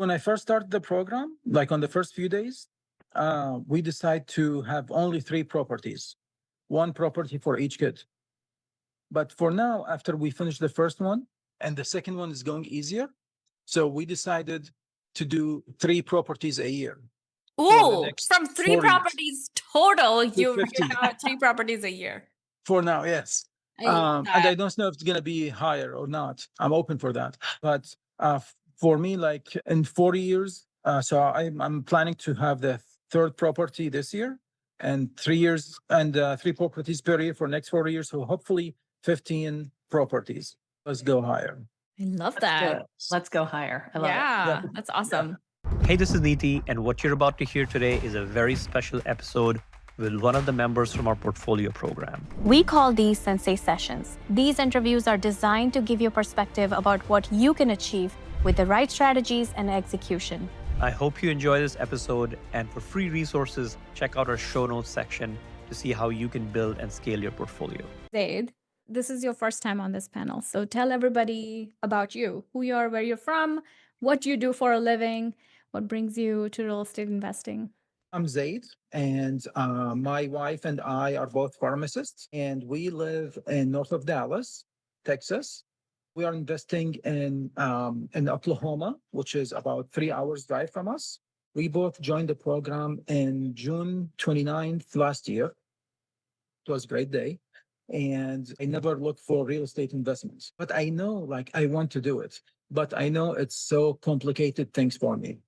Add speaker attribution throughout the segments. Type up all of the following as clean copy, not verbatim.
Speaker 1: When I first started the program, like on the first few days, we decided to have only 3 properties, 1 property for each kid. But for now, after we finish the first one and the second one is going easier, so we decided to do 3 properties a year for the
Speaker 2: Ooh,
Speaker 1: next
Speaker 2: from 3
Speaker 1: 4 years.
Speaker 2: properties total, you
Speaker 1: 50.
Speaker 2: have 3 properties a year.
Speaker 1: For now, yes.
Speaker 2: I love
Speaker 1: And I
Speaker 2: that.
Speaker 1: don't know if it's going to be higher or not. I'm open for that. But for me, like in 4 years, so I'm planning to have the third property this year and 3 years and 3 properties per year for next 4 years. So hopefully 15 properties. Let's go higher.
Speaker 2: I love
Speaker 3: Let's do
Speaker 2: that.
Speaker 3: it. Let's go higher. I love it.
Speaker 2: Yeah, that's awesome.
Speaker 4: Hey, this is Neeti, and what you're about to hear today is a very special episode with one of the members from our portfolio program.
Speaker 5: We call these Sensei Sessions. These interviews are designed to give you perspective about what you can achieve with the right strategies and execution.
Speaker 4: I hope you enjoy this episode, and for free resources, check out our show notes section to see how you can build and scale your portfolio.
Speaker 2: Zaid, this is your first time on this panel. So tell everybody about you, who you are, where you're from, what you do for a living, what brings you to real estate investing.
Speaker 1: I'm Zaid, and my wife and I are both pharmacists, and we live in north of Dallas, Texas. We are investing in Oklahoma, which is about 3 hours drive from us. We both joined the program in June 29th last year. It was a great day. And I never looked for real estate investments, but I know like I want to do it, but I know it's so complicated things for me.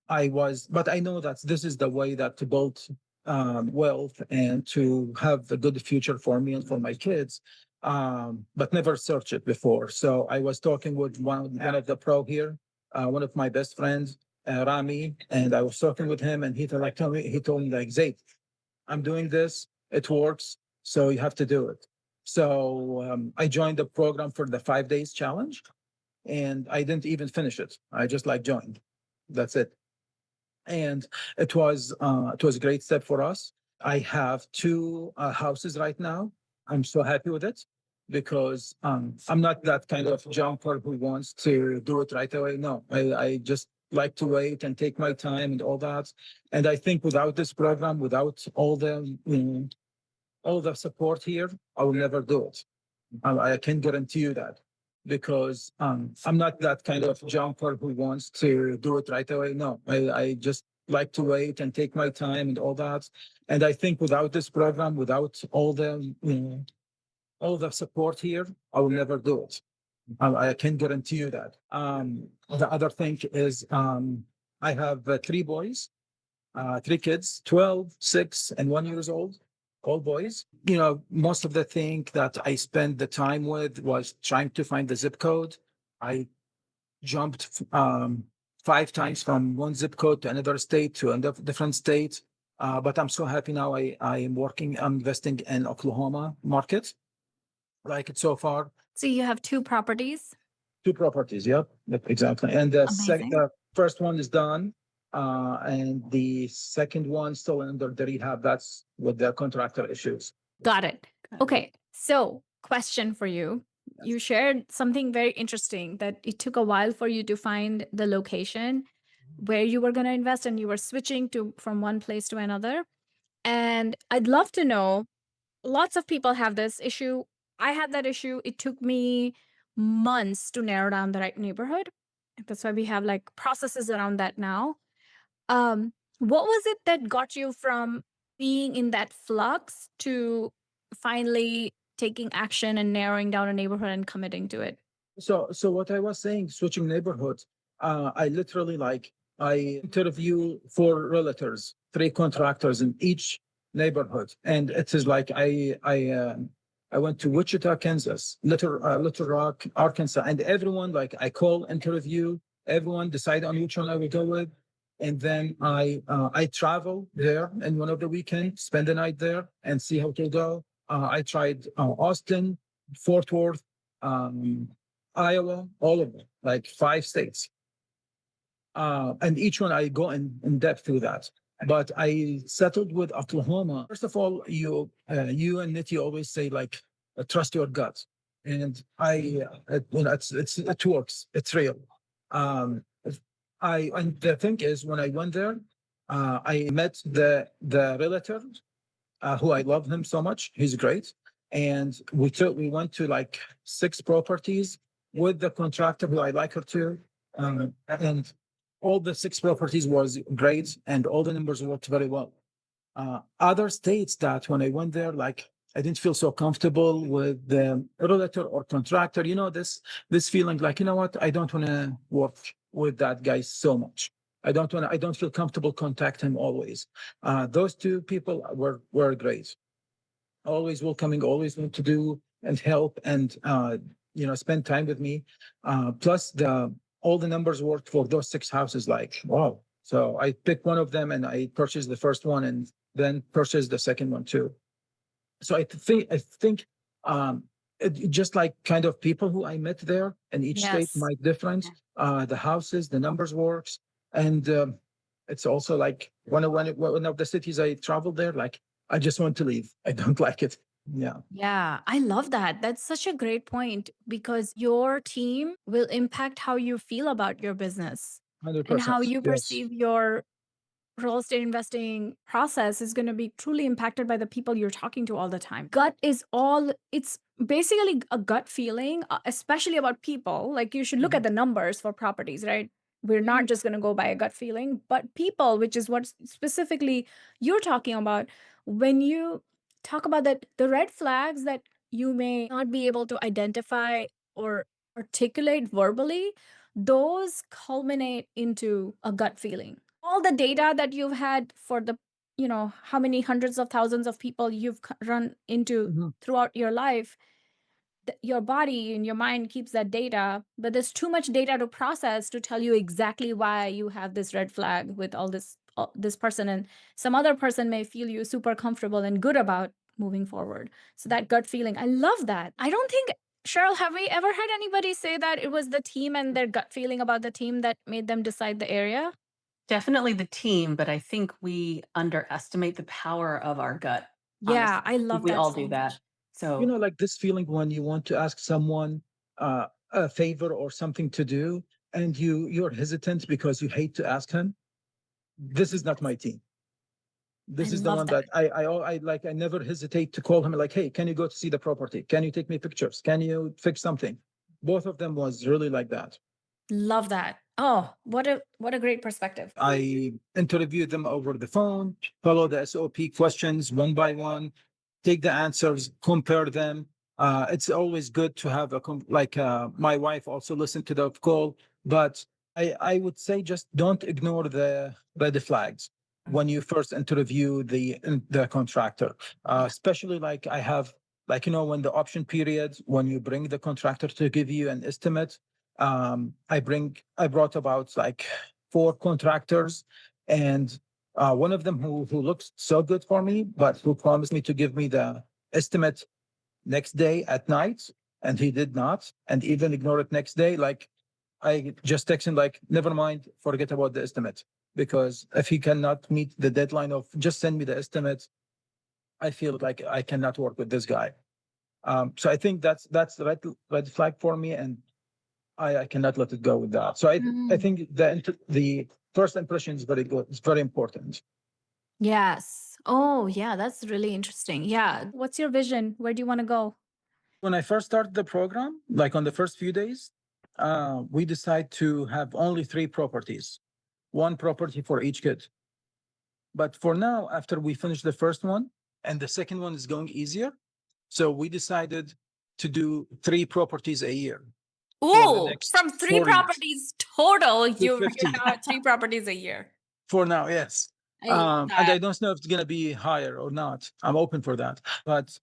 Speaker 1: But I know that this is the way that to build wealth and to have a good future for me and for my kids, but never searched it before. So I was talking with one of the pro here, one of my best friends, Rami, and I was talking with him, and he told me like, Zaid, I'm doing this, it works, so you have to do it. So I joined the program for the 5 days challenge, and I didn't even finish it. I just like joined. That's it. And it was a great step for us. I have 2 houses right now. I'm so happy with it because I'm not that kind of jumper who wants to do it right away. No, I just like to wait and take my time and all that. And I think without this program, without all the support here, I will never do it. I can guarantee you that. Because I'm not that kind of jumper who wants to do it right away. No, I just like to wait and take my time and all that. And I think without this program, without all the support here, I will never do it. I can guarantee you that. The other thing is I have 3 boys, 3 kids, 12, 6, and 1 years old. All boys. Most of the thing that I spent the time with was trying to find the zip code. I jumped 5 times from one zip code to another state to a different state. But I'm so happy now. I'm investing in Oklahoma market. Like it so far.
Speaker 2: So you have 2 properties?
Speaker 1: 2 properties, yep, exactly. And the first one is done. And the second one still under the rehab. That's with the contractor issues.
Speaker 2: Got it. Okay. So question for you. You shared something very interesting that it took a while for you to find the location where you were going to invest and you were switching from one place to another. And I'd love to know, lots of people have this issue. I had that issue. It took me months to narrow down the right neighborhood. That's why we have like processes around that now. What was it that got you from being in that flux to finally taking action and narrowing down a neighborhood and committing to it?
Speaker 1: So what I was saying, switching neighborhoods, I literally I interview 4 realtors, 3 contractors in each neighborhood, and it is like I went to Wichita, Kansas, Little Rock, Arkansas, and everyone I call, interview, everyone decide on which one I will go with. And then I travel there in one of the weekends, spend the night there and see how to go. I tried Austin, Fort Worth, Iowa, all of them, 5 states. And each one I go in depth through that. But I settled with Oklahoma. First of all, you and Niti always say trust your gut, and it works. It's real. And the thing is, when I went there, I met the realtor, who I love him so much. He's great. And we went to like 6 properties with the contractor who I like her too. And all the 6 properties was great and all the numbers worked very well. Other states that when I went there, like I didn't feel so comfortable with the realtor or contractor. This feeling like, you know what, I don't want to work with that guy so much. I don't feel comfortable contact him always. Those 2 people were great, always welcoming, always want to do and help and spend time with me. Plus the all the numbers worked for those 6 houses. Like wow! So I picked one of them and I purchased the first one and then purchased the second one too. So I think just like kind of people who I met there, and each state
Speaker 5: Yes.
Speaker 1: might different. The houses, the numbers works, and it's also like one of the cities I traveled there. Like I just want to leave. I don't like it. Yeah,
Speaker 2: Yeah, I love that. That's such a great point because your team will impact how you feel about your business and how
Speaker 1: 100%.
Speaker 2: you
Speaker 1: Yes.
Speaker 2: perceive your real estate investing process is going to be truly impacted by the people you're talking to all the time. It's basically a gut feeling, especially about people. Like you should look at the numbers for properties, right? We're not just going to go by a gut feeling, but people, which is what specifically you're talking about. When you talk about that, the red flags that you may not be able to identify or articulate verbally, those culminate into a gut feeling. All the data that you've had for how many hundreds of thousands of people you've run into
Speaker 1: Mhm.
Speaker 2: throughout your life, your body and your mind keeps that data, but there's too much data to process to tell you exactly why you have this red flag with this person, and some other person may feel you super comfortable and good about moving forward. So that gut feeling, I love that. I don't think, Cheryl, have we ever had anybody say that it was the team and their gut feeling about the team that made them decide the area?
Speaker 3: Definitely the team, but I think we underestimate the power of our gut.
Speaker 2: Yeah,
Speaker 3: Honestly,
Speaker 2: I love
Speaker 3: we
Speaker 2: that
Speaker 3: all
Speaker 2: so
Speaker 3: do that.
Speaker 2: much.
Speaker 3: So
Speaker 1: Like this feeling when you want to ask someone a favor or something to do, and you're hesitant because you hate to ask him. This is not my team. This
Speaker 2: I
Speaker 1: is the
Speaker 2: love
Speaker 1: one
Speaker 2: that.
Speaker 1: that I never hesitate to call him like, hey, can you go to see the property? Can you take me pictures? Can you fix something? Both of them was really like that.
Speaker 2: Love that. Oh, what a great perspective.
Speaker 1: I interview them over the phone, follow the SOP questions one by one, take the answers, compare them. It's always good to have my wife also listened to the call, but I would say just don't ignore the red flags when you first interview the contractor, especially like I have when the option period, when you bring the contractor to give you an estimate. I brought about like 4 contractors, and one of them who looks so good for me, but who promised me to give me the estimate next day at night, and he did not, and even ignored it next day. Like I just texted him like, never mind, forget about the estimate, because if he cannot meet the deadline of just send me the estimate, I feel like I cannot work with this guy. So I think that's the red flag for me, and I cannot let it go with that. So I think the first impression is very good. It's very important.
Speaker 2: Yes. Oh, yeah, that's really interesting. Yeah. What's your vision? Where do you want to go?
Speaker 1: When I first started the program, like on the first few days, we decided to have only 3 properties, 1 property for each kid. But for now, after we finish the first one and the second one is going easier, so we decided to do 3 properties a year.
Speaker 2: Oh,
Speaker 1: next
Speaker 2: from 3
Speaker 1: 4 years.
Speaker 2: properties total, you're
Speaker 1: 50.
Speaker 2: now at 3 properties a year.
Speaker 1: For now, yes.
Speaker 2: I love
Speaker 1: And I
Speaker 2: that.
Speaker 1: don't know if it's gonna be higher or not. I'm open for that. But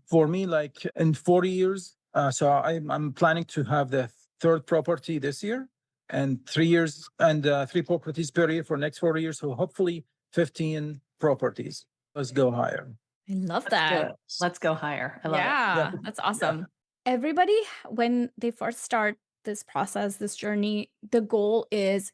Speaker 1: for me, like in 4 years, so I'm planning to have the 3rd property this year, and 3 years and 3 properties per year for next 4 years. So hopefully 15 properties. Let's go higher.
Speaker 2: I love
Speaker 3: let's do
Speaker 2: that.
Speaker 3: it. Let's go higher. I love it.
Speaker 2: Yeah, that's awesome. Everybody, when they first start this process, this journey, the goal is,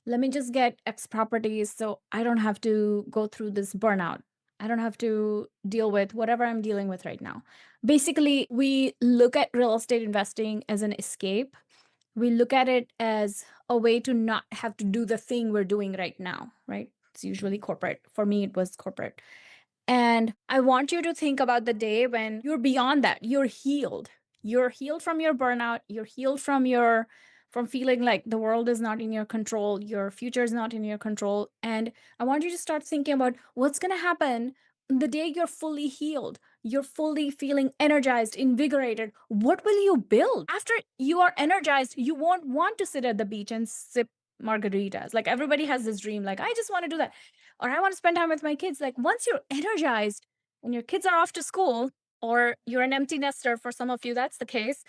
Speaker 2: let me just get X properties so I don't have to go through this burnout. I don't have to deal with whatever I'm dealing with right now. Basically, we look at real estate investing as an escape. We look at it as a way to not have to do the thing we're doing right now, right? It's usually corporate. For me, it was corporate. And I want you to think about the day when you're beyond that. You're healed. You're healed from your burnout. You're healed from feeling like the world is not in your control. Your future is not in your control. And I want you to start thinking about what's going to happen the day you're fully healed. You're fully feeling energized, invigorated. What will you build? After you are energized, you won't want to sit at the beach and sip margaritas. Like everybody has this dream, like, I just want to do that. Or I want to spend time with my kids. Like once you're energized and your kids are off to school, or you're an empty nester, for some of you, that's the case.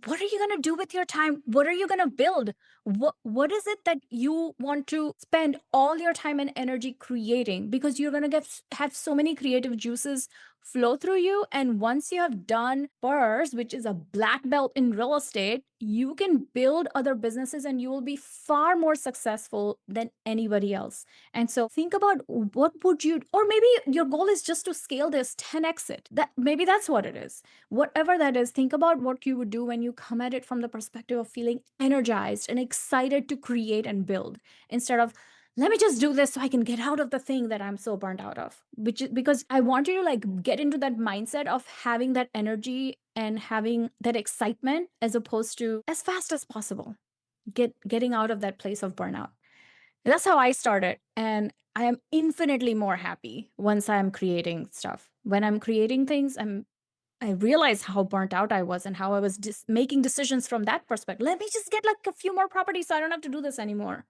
Speaker 2: What are you going to do with your time? What are you going to build? What is it that you want to spend all your time and energy creating? Because you're going to have so many creative juices flow through you. And once you have done BRRRR, which is a black belt in real estate, you can build other businesses and you will be far more successful than anybody else. And so think about what would you, or maybe your goal is just to scale this 10x it. Maybe that's what it is. Whatever that is, think about what you would do when you come at it from the perspective of feeling energized and excited to create and build, instead of, let me just do this so I can get out of the thing that I'm so burnt out of. Because I want you to like get into that mindset of having that energy and having that excitement, as opposed to as fast as possible, getting out of that place of burnout. That's how I started. And I am infinitely more happy once I'm creating stuff. When I'm creating things, I realized how burnt out I was and how I was making decisions from that perspective. Let me just get like a few more properties so I don't have to do this anymore.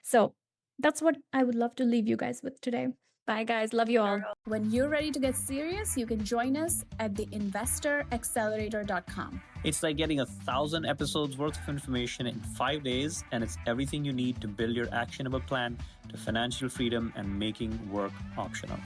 Speaker 2: So that's what I would love to leave you guys with today. Bye, guys. Love you all. When you're ready to get serious, you can join us at theinvestoraccelerator.com.
Speaker 4: It's like getting 1,000 episodes worth of information in 5 days, and it's everything you need to build your actionable plan to financial freedom and making work optional.